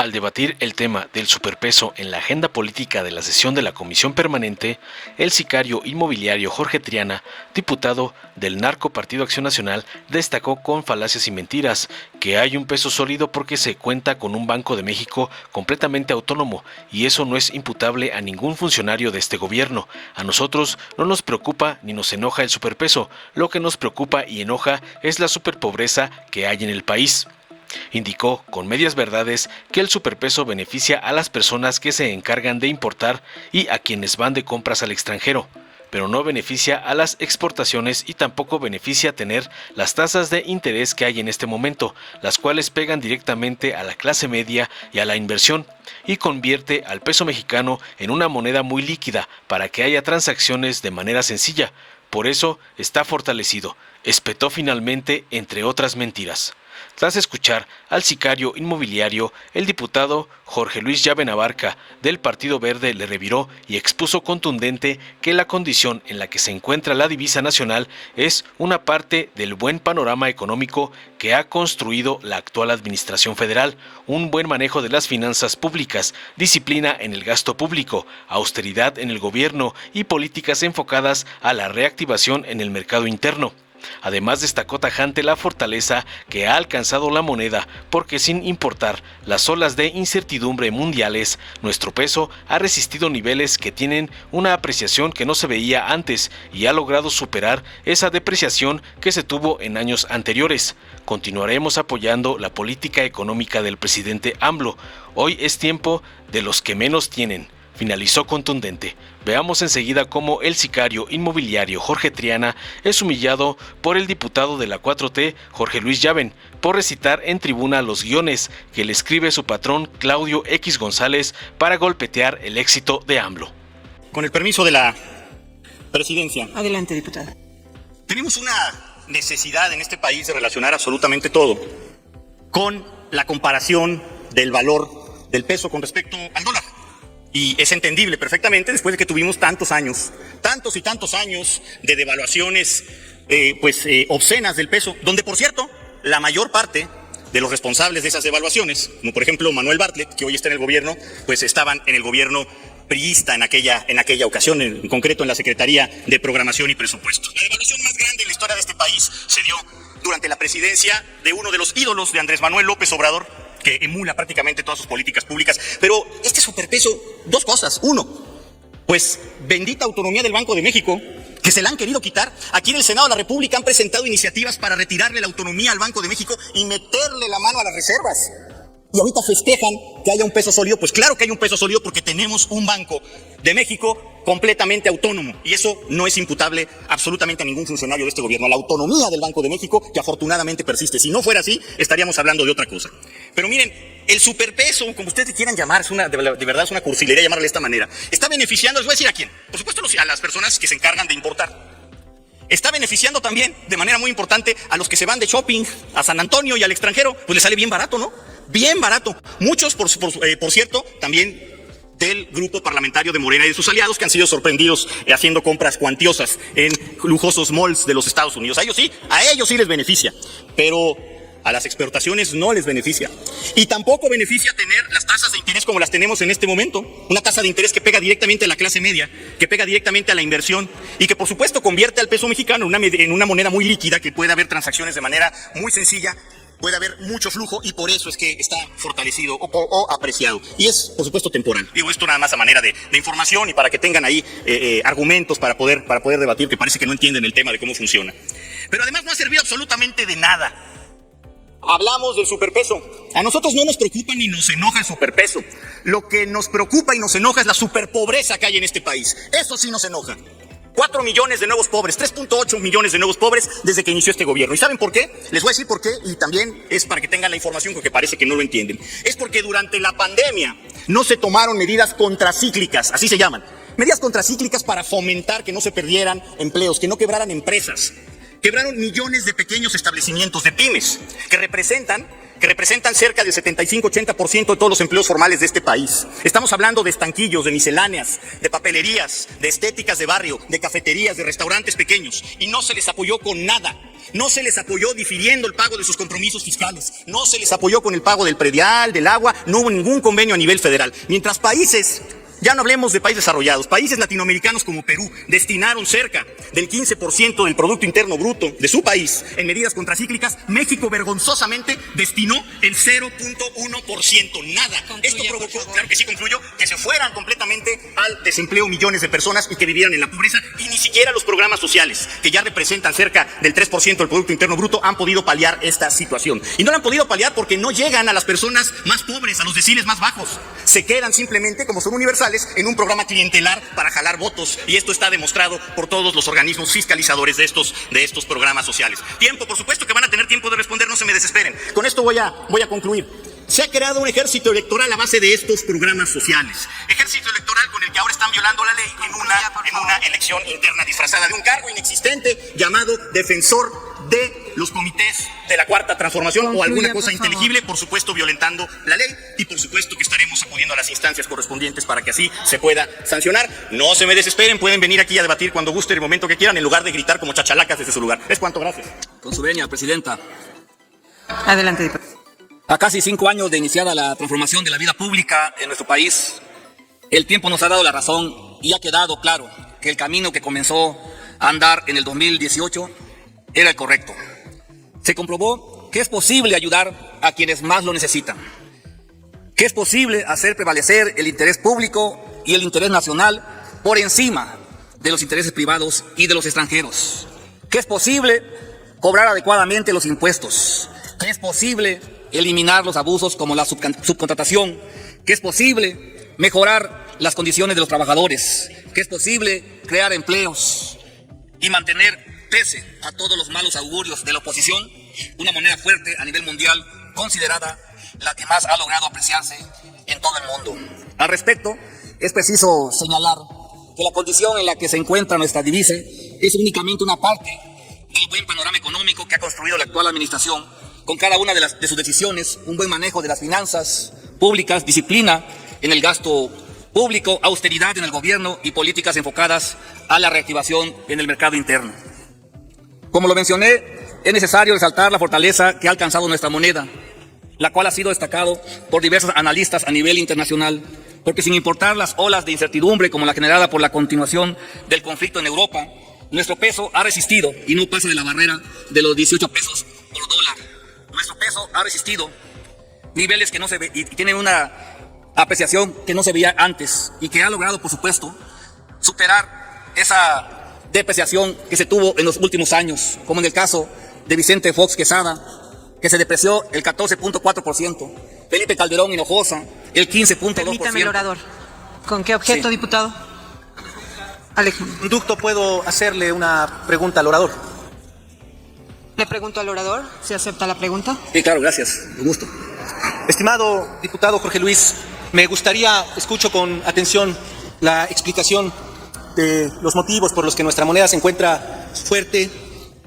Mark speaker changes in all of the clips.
Speaker 1: Al debatir el tema del superpeso en la agenda política de la sesión de la Comisión Permanente, el sicario inmobiliario Jorge Triana, diputado del Narco Partido Acción Nacional, destacó con falacias y mentiras que hay un peso sólido porque se cuenta con un Banco de México completamente autónomo y eso no es imputable a ningún funcionario de este gobierno. A nosotros no nos preocupa ni nos enoja el superpeso, lo que nos preocupa y enoja es la superpobreza que hay en el país. Indicó con medias verdades que el superpeso beneficia a las personas que se encargan de importar y a quienes van de compras al extranjero, pero no beneficia a las exportaciones y tampoco beneficia tener las tasas de interés que hay en este momento, las cuales pegan directamente a la clase media y a la inversión, y convierte al peso mexicano en una moneda muy líquida para que haya transacciones de manera sencilla. Por eso está fortalecido, espetó finalmente, entre otras mentiras. Tras escuchar al sicario inmobiliario, el diputado Jorge Luis Llave Navarca del Partido Verde le reviró y expuso contundente que la condición en la que se encuentra la divisa nacional es una parte del buen panorama económico que ha construido la actual administración federal, un buen manejo de las finanzas públicas, disciplina en el gasto público, austeridad en el gobierno y políticas enfocadas a la reactivación en el mercado interno. Además destacó tajante la fortaleza que ha alcanzado la moneda porque sin importar las olas de incertidumbre mundiales, nuestro peso ha resistido niveles que tienen una apreciación que no se veía antes y ha logrado superar esa depreciación que se tuvo en años anteriores. Continuaremos apoyando la política económica del presidente AMLO. Hoy es tiempo de los que menos tienen. Finalizó contundente. Veamos enseguida cómo el sicario inmobiliario Jorge Triana es humillado por el diputado de la 4T, Jorge Luis Llaven, por recitar en tribuna los guiones que le escribe su patrón Claudio X González para golpetear el éxito de AMLO.
Speaker 2: Con el permiso de la presidencia.
Speaker 3: Adelante, diputada.
Speaker 2: Tenemos una necesidad en este país de relacionar absolutamente todo con la comparación del valor del peso con respecto al dólar. Y es entendible perfectamente después de que tuvimos tantos y tantos años de devaluaciones obscenas del peso, donde por cierto, la mayor parte de los responsables de esas devaluaciones, como por ejemplo Manuel Bartlett, que hoy está en el gobierno, pues estaban en el gobierno priista en aquella ocasión, en concreto en la Secretaría de Programación y Presupuesto. La devaluación más grande en la historia de este país se dio durante la presidencia de uno de los ídolos de Andrés Manuel López Obrador, que emula prácticamente todas sus políticas públicas. Pero este superpeso, dos cosas. Uno, pues bendita autonomía del Banco de México, que se la han querido quitar. Aquí en el Senado de la República han presentado iniciativas para retirarle la autonomía al Banco de México y meterle la mano a las reservas. Y ahorita festejan que haya un peso sólido. Pues claro que hay un peso sólido porque tenemos un Banco de México completamente autónomo. Y eso no es imputable absolutamente a ningún funcionario de este gobierno. La autonomía del Banco de México, que afortunadamente persiste. Si no fuera así, estaríamos hablando de otra cosa. Pero miren, el superpeso, como ustedes quieran llamar, de verdad es una cursilería llamarle de esta manera, está beneficiando, les voy a decir a quién. Por supuesto a las personas que se encargan de importar. Está beneficiando también, de manera muy importante, a los que se van de shopping a San Antonio y al extranjero. Pues les sale bien barato, ¿no? Bien barato. Muchos, por cierto, también del grupo parlamentario de Morena y de sus aliados, que han sido sorprendidos haciendo compras cuantiosas en lujosos malls de los Estados Unidos. A ellos sí les beneficia, pero a las exportaciones no les beneficia. Y tampoco beneficia tener las tasas de interés como las tenemos en este momento. Una tasa de interés que pega directamente a la clase media, que pega directamente a la inversión y que por supuesto convierte al peso mexicano en una moneda muy líquida, que puede haber transacciones de manera muy sencilla, puede haber mucho flujo y por eso es que está fortalecido o apreciado. Y es, por supuesto, temporal. Digo esto nada más a manera de información y para que tengan ahí argumentos para poder debatir, que parece que no entienden el tema de cómo funciona. Pero además no ha servido absolutamente de nada. Hablamos del superpeso. A nosotros no nos preocupa ni nos enoja el superpeso. Lo que nos preocupa y nos enoja es la superpobreza que hay en este país. Eso sí nos enoja. 4 millones de nuevos pobres, 3.8 millones de nuevos pobres desde que inició este gobierno. ¿Y saben por qué? Les voy a decir por qué y también es para que tengan la información porque parece que no lo entienden. Es porque durante la pandemia no se tomaron medidas contracíclicas, así se llaman. Medidas contracíclicas para fomentar que no se perdieran empleos, que no quebraran empresas. Quebraron millones de pequeños establecimientos, de pymes, que representan que representan cerca del 75-80% de todos los empleos formales de este país. Estamos hablando de estanquillos, de misceláneas, de papelerías, de estéticas de barrio, de cafeterías, de restaurantes pequeños, y no se les apoyó con nada. No se les apoyó difiriendo el pago de sus compromisos fiscales, no se les apoyó con el pago del predial, del agua, no hubo ningún convenio a nivel federal. Mientras países, ya no hablemos de países desarrollados, países latinoamericanos como Perú destinaron cerca del 15% del Producto Interno Bruto de su país en medidas contracíclicas, México vergonzosamente destinó el 0.1%, nada. Esto provocó, claro que sí concluyo, que se fueran completamente al desempleo millones de personas y que vivieran en la pobreza, y ni siquiera los programas sociales, que ya representan cerca del 3% del Producto Interno Bruto, han podido paliar esta situación. Y no la han podido paliar porque no llegan a las personas más pobres, a los deciles más bajos. Se quedan simplemente, como son universales, en un programa clientelar para jalar votos, y esto está demostrado por todos los organismos fiscalizadores de estos programas sociales. Tiempo, por supuesto que van a tener tiempo de responder, no se me desesperen. Con esto voy a concluir. Se ha creado un ejército electoral a base de estos programas sociales. Ejército electoral con el que ahora están violando la ley en una elección interna disfrazada de un cargo inexistente llamado defensor de los comités de la Cuarta Transformación o alguna cosa inteligible, por supuesto violentando la ley, y por supuesto que estaremos acudiendo a las instancias correspondientes para que así se pueda sancionar. No se me desesperen, pueden venir aquí a debatir cuando gusten, el momento que quieran, en lugar de gritar como chachalacas desde su lugar. Es cuanto, gracias.
Speaker 3: Con su venia, presidenta.
Speaker 4: Adelante, diputado.
Speaker 3: A casi 5 años de iniciada la transformación de la vida pública en nuestro país, el tiempo nos ha dado la razón y ha quedado claro que el camino que comenzó a andar en el 2018 era el correcto. Se comprobó que es posible ayudar a quienes más lo necesitan, que es posible hacer prevalecer el interés público y el interés nacional por encima de los intereses privados y de los extranjeros, que es posible cobrar adecuadamente los impuestos, que es posible eliminar los abusos como la subcontratación, que es posible mejorar las condiciones de los trabajadores, que es posible crear empleos y mantener, pese a todos los malos augurios de la oposición, una moneda fuerte a nivel mundial, considerada la que más ha logrado apreciarse en todo el mundo. Al respecto, es preciso señalar que la condición en la que se encuentra nuestra divisa es únicamente una parte del buen panorama económico que ha construido la actual administración, con cada una de sus decisiones, un buen manejo de las finanzas públicas, disciplina en el gasto público, austeridad en el gobierno y políticas enfocadas a la reactivación en el mercado interno. Como lo mencioné, es necesario resaltar la fortaleza que ha alcanzado nuestra moneda, la cual ha sido destacado por diversos analistas a nivel internacional, porque sin importar las olas de incertidumbre como la generada por la continuación del conflicto en Europa, nuestro peso ha resistido y no pasa de la barrera de los 18 pesos por dólar. Nuestro peso ha resistido niveles que no se ve y tiene una apreciación que no se veía antes y que ha logrado, por supuesto, superar esa depreciación que se tuvo en los últimos años, como en el caso de Vicente Fox Quesada, que se depreció el 14.4%, Felipe Calderón Hinojosa, el 15.2%.
Speaker 4: Permítame, el orador. ¿Con qué objeto,
Speaker 3: Sí.
Speaker 4: diputado? Alejandro.
Speaker 5: Conducto, ¿puedo hacerle una pregunta al orador?
Speaker 4: Le pregunto al orador si acepta la pregunta.
Speaker 3: Sí, claro, gracias, con gusto.
Speaker 5: Estimado diputado Jorge Luis, me gustaría, escucho con atención la explicación de los motivos por los que nuestra moneda se encuentra fuerte,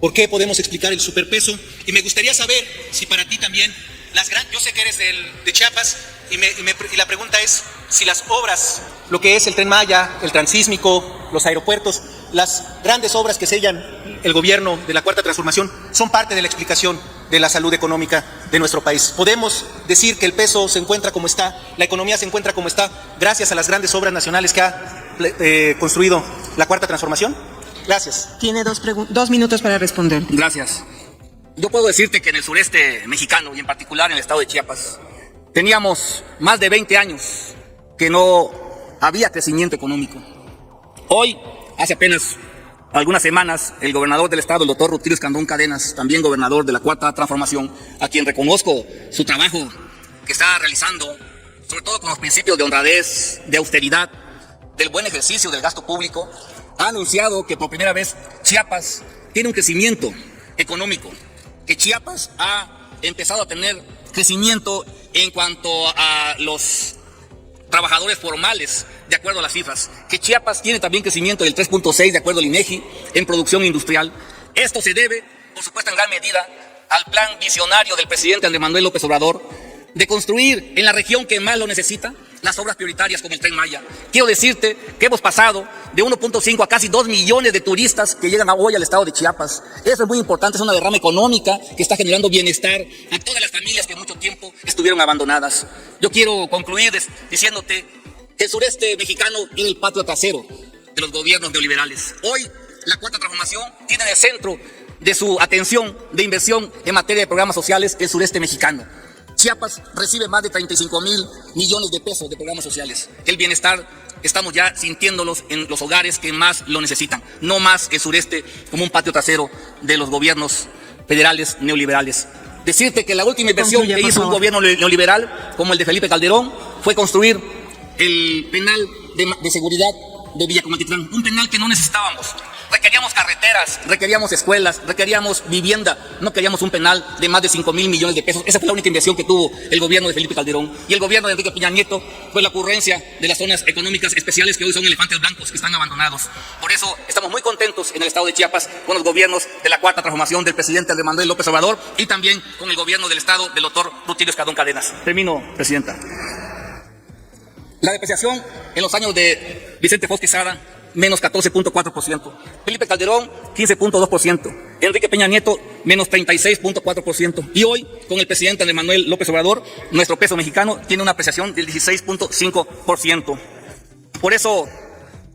Speaker 5: por qué podemos explicar el superpeso, y me gustaría saber si para ti también, yo sé que eres de Chiapas, y la pregunta es si las obras, lo que es el Tren Maya, el Transísmico, los aeropuertos, las grandes obras que sellan el gobierno de la Cuarta Transformación son parte de la explicación de la salud económica de nuestro país. Podemos decir que el peso se encuentra como está, la economía se encuentra como está, gracias a las grandes obras nacionales que ha construido la Cuarta Transformación. Gracias.
Speaker 4: Tiene 2 minutos para responder.
Speaker 3: Gracias. Yo puedo decirte que en el sureste mexicano y en particular en el estado de Chiapas teníamos más de 20 años que no había crecimiento económico. Hoy, hace apenas algunas semanas, el gobernador del estado, el doctor Rutilio Escandón Cadenas, también gobernador de la Cuarta Transformación, a quien reconozco su trabajo que está realizando, sobre todo con los principios de honradez, de austeridad, del buen ejercicio del gasto público, ha anunciado que por primera vez Chiapas tiene un crecimiento económico, que Chiapas ha empezado a tener crecimiento en cuanto a los trabajadores formales, de acuerdo a las cifras, que Chiapas tiene también crecimiento del 3.6 de acuerdo al INEGI en producción industrial. Esto se debe, por supuesto, en gran medida al plan visionario del presidente Andrés Manuel López Obrador de construir en la región que más lo necesita las obras prioritarias como el Tren Maya. Quiero decirte que hemos pasado de 1.5 a casi 2 millones de turistas que llegan hoy al estado de Chiapas. Eso es muy importante, es una derrama económica que está generando bienestar a todas las familias que mucho tiempo estuvieron abandonadas. Yo quiero concluir diciéndote que el sureste mexicano era el patio trasero de los gobiernos neoliberales. Hoy la Cuarta Transformación tiene en el centro de su atención de inversión en materia de programas sociales el sureste mexicano. Chiapas recibe más de 35,000 millones de pesos de programas sociales. El bienestar estamos ya sintiéndolos en los hogares que más lo necesitan. No más el sureste como un patio trasero de los gobiernos federales neoliberales. Decirte que la última inversión que hizo un gobierno neoliberal como el de Felipe Calderón fue construir el penal de seguridad de Villacomaltitlán. Un penal que no necesitábamos. Requeríamos carreteras, requeríamos escuelas, requeríamos vivienda, no queríamos un penal de más de 5,000 millones de pesos. Esa fue la única inversión que tuvo el gobierno de Felipe Calderón. Y el gobierno de Enrique Peña Nieto fue la ocurrencia de las zonas económicas especiales que hoy son elefantes blancos que están abandonados. Por eso estamos muy contentos en el estado de Chiapas con los gobiernos de la Cuarta Transformación del presidente Andrés Manuel López Obrador y también con el gobierno del estado del doctor Rutilio Escandón Cadenas. Termino, presidenta. La depreciación en los años de Vicente Fox Quesada, menos 14.4%. Felipe Calderón, 15.2%. Enrique Peña Nieto, menos 36.4%. Y hoy, con el presidente Andrés Manuel López Obrador, nuestro peso mexicano tiene una apreciación del 16.5%. Por eso,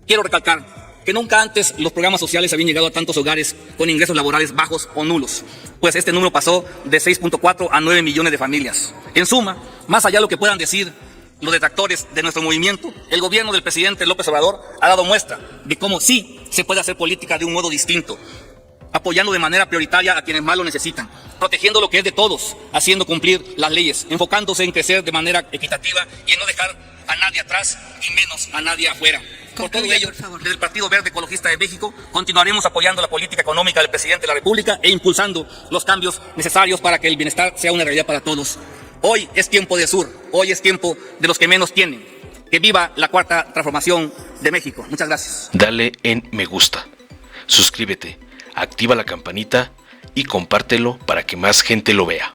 Speaker 3: quiero recalcar que nunca antes los programas sociales habían llegado a tantos hogares con ingresos laborales bajos o nulos, pues este número pasó de 6.4 a 9 millones de familias. En suma, más allá de lo que puedan decir los detractores de nuestro movimiento, el gobierno del presidente López Obrador ha dado muestra de cómo sí se puede hacer política de un modo distinto, apoyando de manera prioritaria a quienes más lo necesitan, protegiendo lo que es de todos, haciendo cumplir las leyes, enfocándose en crecer de manera equitativa y en no dejar a nadie atrás y menos a nadie afuera. Por todo ello, desde el Partido Verde Ecologista de México, continuaremos apoyando la política económica del presidente de la República e impulsando los cambios necesarios para que el bienestar sea una realidad para todos. Hoy es tiempo del sur, hoy es tiempo de los que menos tienen. Que viva la Cuarta Transformación de México. Muchas gracias.
Speaker 1: Dale en me gusta, suscríbete, activa la campanita y compártelo para que más gente lo vea.